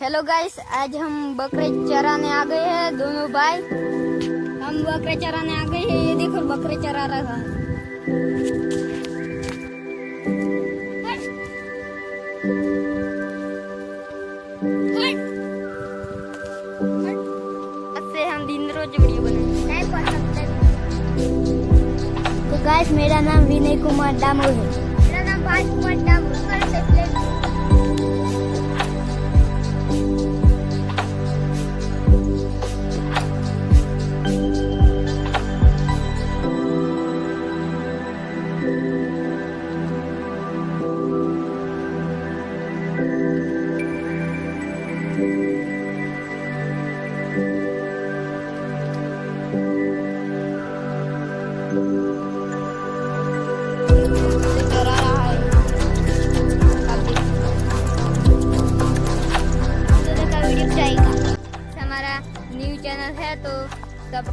Hello guys, आज हम बकरे चराने आ गए हैं दोनों भाई। हम बकरे चराने आ गए हैं। ये देखो बकरे चरा रहा है। से हम दिन रोज वीडियो बनाएंगे। तो गाइस, मेरा नाम विनय कुमार डामोर है। मेरा नाम भाई कुमार डामोर है। हमारा न्यू चैनल है तो सब